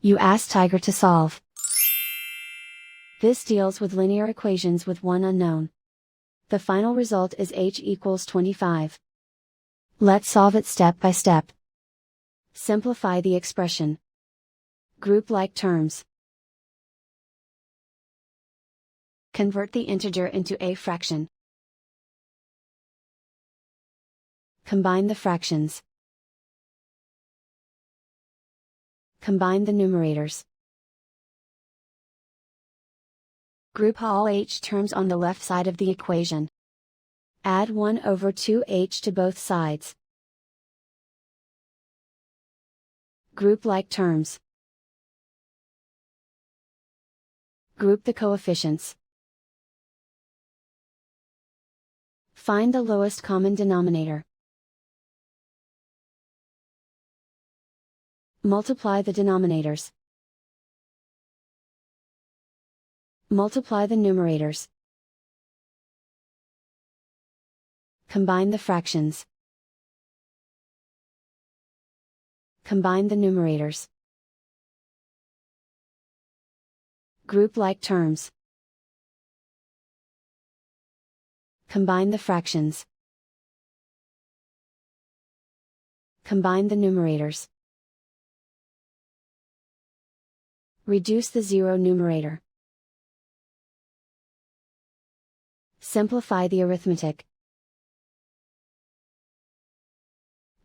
You ask Tiger to solve. This deals with linear equations with one unknown. The final result is h equals 25. Let's solve it step by step. Simplify the expression. Group like terms. Convert the integer into a fraction. Combine the fractions. Combine the numerators. Group all h terms on the left side of the equation. Add 1 over 2h to both sides. Group like terms. Group the coefficients. Find the lowest common denominator. Multiply the denominators. Multiply the numerators. Combine the fractions. Combine the numerators. Group like terms. Combine the fractions. Combine the numerators. Reduce the zero numerator. Simplify the arithmetic.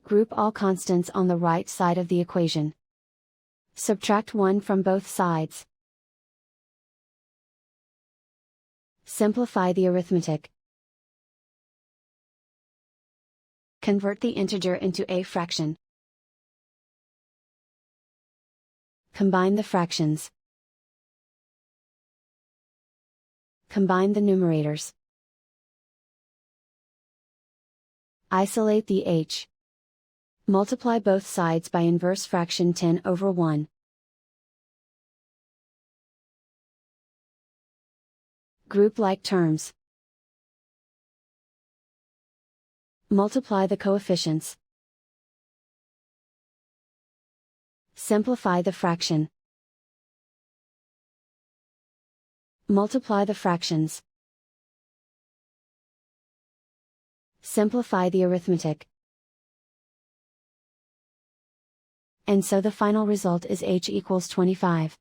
Group all constants on the right side of the equation. Subtract 1 from both sides. Simplify the arithmetic. Convert the integer into a fraction. Combine the fractions. Combine the numerators. Isolate the h. Multiply both sides by inverse fraction 10 over 1. Group like terms. Multiply the coefficients. Simplify the fraction. Multiply the fractions. Simplify the arithmetic. And so the final result is h equals 25.